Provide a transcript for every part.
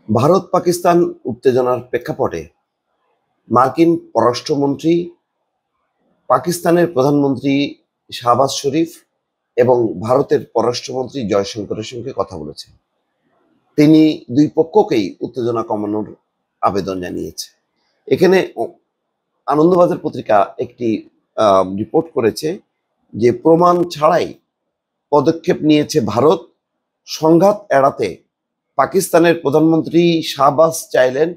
ভারত পাকিস্তান উত্তেজনার প্রেক্ষাপটে মার্কিন পররাষ্ট্রমন্ত্রী পাকিস্তানের প্রধানমন্ত্রী শাহবাজ শরীফ এবং ভারতের পররাষ্ট্রমন্ত্রী জয়শঙ্করের সঙ্গে কথা বলেছেন। তিনি দুই পক্ষকেই উত্তেজনা কমানোর আবেদন জানিয়েছে। এখানে আনন্দবাজার পত্রিকা একটি রিপোর্ট করেছে যে প্রমাণ ছাড়াই পদক্ষেপ নিয়েছে ভারত। সংঘাত এড়াতে পাকিস্তানের প্রধানমন্ত্রী শাহবাজ চাইলেন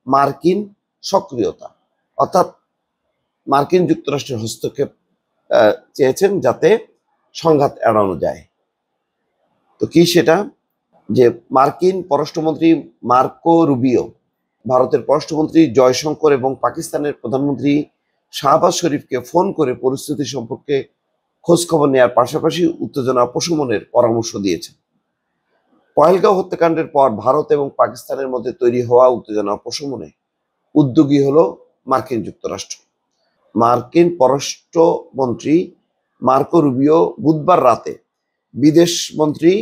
মার্কিন সক্রিয়তা, অর্থাৎ মার্কিন যুক্তরাষ্ট্রের হস্তক্ষেপ চেয়েছেন যাতে সংঘাত এড়ানো যায়। তো কি সেটা? যে মার্কিন পররাষ্ট্রমন্ত্রী মার্কো রুবিও, ভারতের পররাষ্ট্রমন্ত্রী জয়শঙ্কর এবং পাকিস্তানের প্রধানমন্ত্রী শাহবাজ শরীফকে ফোন করে পরিস্থিতি সম্পর্কে খোঁজ খবর নেওয়ার পাশাপাশি উত্তেজনা প্রশমনের পরামর্শ দিয়েছেন। পহেলগাঁও হত্যাকাণ্ডের পর ভারত এবং পাকিস্তানের মধ্যে তৈরি হওয়া উত্তেজনা প্রশমনে উদ্যোগী হলো মার্কিন যুক্তরাষ্ট্র। মার্কিন পররাষ্ট্রমন্ত্রী মার্কো রুবিও বুধবার রাতে বিদেশ মন্ত্রী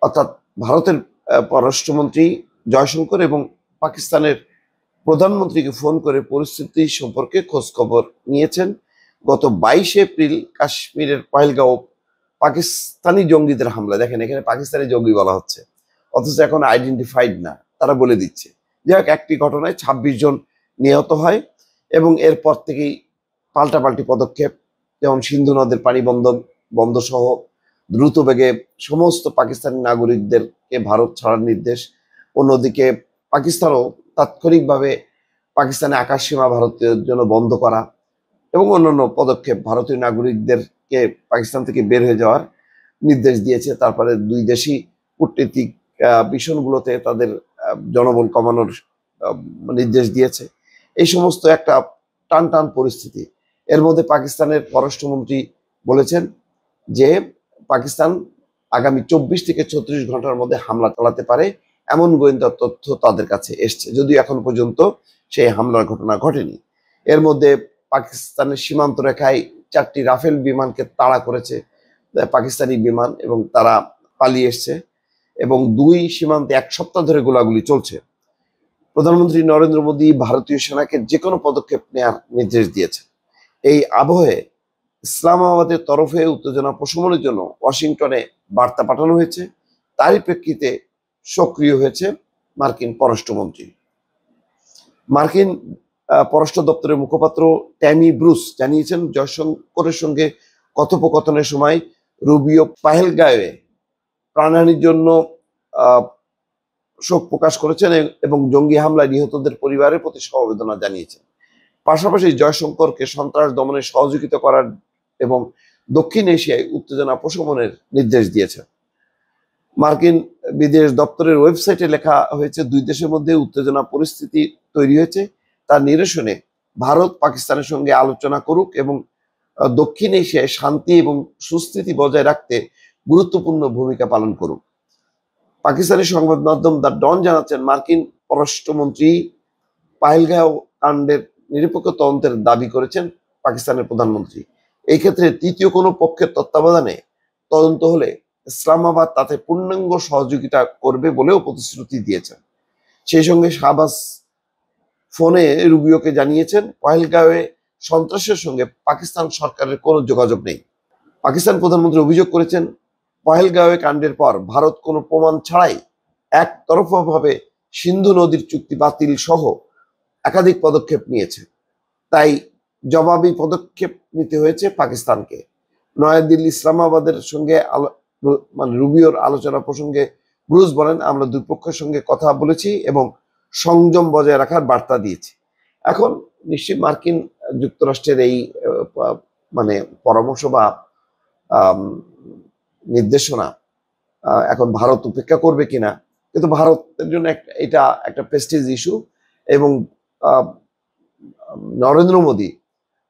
অর্থাৎ ভারতের পররাষ্ট্রমন্ত্রী জয়শঙ্কর এবং পাকিস্তানের প্রধানমন্ত্রীকে ফোন করে পরিস্থিতি সম্পর্কে খোঁজ খবর নিয়েছেন। গত 22 এপ্রিল কাশ্মীরের পহেলগাঁও পাকিস্তানি জঙ্গিদের হামলা, দেখেন এখানে পাকিস্তানি জঙ্গি বলা হচ্ছে অথচ এখন আইডেন্টিফাইড না, তারা বলে দিচ্ছে। যাই হোক, একটি ঘটনায় 26 জন নিহত হয় এবং এরপর থেকেই পাল্টাপাল্টি পদক্ষেপ, যেমন সিন্ধু নদের পানি বন্ধ সহ দ্রুত বেগে সমস্ত পাকিস্তানি নাগরিকদেরকে ভারত ছাড়ার নির্দেশ। অন্যদিকে পাকিস্তানও তাৎক্ষণিকভাবে পাকিস্তানে আকাশ সীমা ভারতের জন্য বন্ধ করা এবং অন্যান্য পদক্ষেপ, ভারতীয় নাগরিকদেরকে পাকিস্তান থেকে বের হয়ে যাওয়ার নির্দেশ দিয়েছে। তারপরে দুই দেশই কূটনীতিক মিশনগুলোতে তাদের জনবল কমানোর নির্দেশ দিয়েছে। এই সমস্ত একটা টান পরিস্থিতি। এর মধ্যে পাকিস্তানের পররাষ্ট্রমন্ত্রী বলেছেন যে পাকিস্তান আগামী 24 থেকে 36 ঘন্টার মধ্যে হামলা চালাতে পারে, এমন গোয়েন্দা তথ্য তাদের কাছে এসছে, যদিও এখন পর্যন্ত সেই হামলার ঘটনা ঘটেনি। এর মধ্যে পাকিস্তানের সীমান্ত রেখায় 4টি রাফেল বিমানকে তাড়া করেছে পাকিস্তানি বিমান এবং তারা পালিয়ে এসছে এবং দুই সীমান্তে 1 সপ্তাহ ধরে গোলাগুলি চলছে। প্রধানমন্ত্রী নরেন্দ্র মোদী ভারতীয় সেনাকে যে কোনো পদক্ষেপ নেওয়ার নির্দেশ দিয়েছে। এই আবহে ইসলামাবাদের তরফে উত্তেজনা প্রশমনের জন্য ওয়াশিংটনে বার্তা পাঠানো হয়েছে। তারই প্রেক্ষিতে সক্রিয় হয়েছে মার্কিন পররাষ্ট্রমন্ত্রী। মার্কিন পররাষ্ট্র দপ্তরের মুখপাত্র ট্যামি ব্রুস জানিয়েছেন, জয়শঙ্করের সঙ্গে কথোপকথনের সময় রুবিও পহেলগাঁওয়ে প্রাণহানির জন্য শোক প্রকাশ করেছেন এবং জঙ্গি হামলায় নিহতদের পরিবারের প্রতি সমবেদনা জানিয়েছেন। পাশাপাশি জয়শঙ্করকে সন্ত্রাস দমনে সহযোগিতা করার এবং দক্ষিণ এশিয়ায় উত্তেজনা প্রশমনের নির্দেশ দিয়েছেন। মার্কিন বিদেশ দপ্তরের ওয়েবসাইটে লেখা হয়েছে, দুই দেশের মধ্যে উত্তেজনা পরিস্থিতি তৈরি হয়েছে, তার নিরসনে ভারত পাকিস্তানের সঙ্গে আলোচনা করুক এবং দক্ষিণ এশিয়ায় শান্তি এবং সুস্থিতি বজায় রাখতে গুরুত্বপূর্ণ ভূমিকা পালন করুক। পাকিস্তানি সংবাদ মাধ্যম দ্য ডন জানাচ্ছেন, মার্কিন পররাষ্ট্রমন্ত্রী পহেলগাঁও কাণ্ডের নিরপেক্ষ তদন্তের দাবি করেছেন পাকিস্তানের প্রধানমন্ত্রী। এই ক্ষেত্রে তৃতীয় কোনো পক্ষের তত্ত্বাবধানে তদন্ত হলে ইসলামাবাদ তাতে পূর্ণাঙ্গ সহযোগিতা করবে বলেও প্রতিশ্রুতি দিয়েছেন। সেই সঙ্গে শাহবাজ ফোনে রুবিওকে জানিয়েছেন, পহেলগাঁওয়ে সন্ত্রাসের সঙ্গে পাকিস্তান সরকারের কোনো যোগাযোগ নেই। পাকিস্তান প্রধানমন্ত্রী অভিযোগ করেছেন, পহেলগাঁওয়ে কাণ্ডের পর ভারত কোনো প্রমাণ ছাড়াই একতরফাভাবে সিন্ধু নদীর চুক্তি বাতিল সহ একাধিক পদক্ষেপ নিয়েছে। তাই জবাবি পদক্ষেপ নিতে হয়েছে পাকিস্তানকে। নয়াদিল্লি ইসলামাবাদের সঙ্গে রুবিওর আলোচনা প্রসঙ্গে ব্রুস বলেন, আমরা দুই পক্ষের সঙ্গে কথা বলেছি এবং সংযম বজায় রাখার বার্তা দিয়েছি। এখন নিশ্চয়ই মার্কিন যুক্তরাষ্ট্রের এই পরামর্শ বা নির্দেশনা এখন ভারত উপেক্ষা করবে কিনা, কিন্তু ভারতের জন্য এটা একটা প্রেস্টিজ ইস্যু এবং নরেন্দ্র মোদী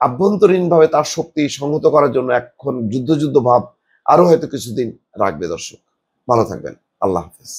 আভ্যন্তরীণভাবে তার শক্তি সংহত করার জন্য এখন যুদ্ধ ভাব আরো হয়তো কিছুদিন রাখবে। দর্শক, ভালো থাকবেন। আল্লাহ হাফেজ।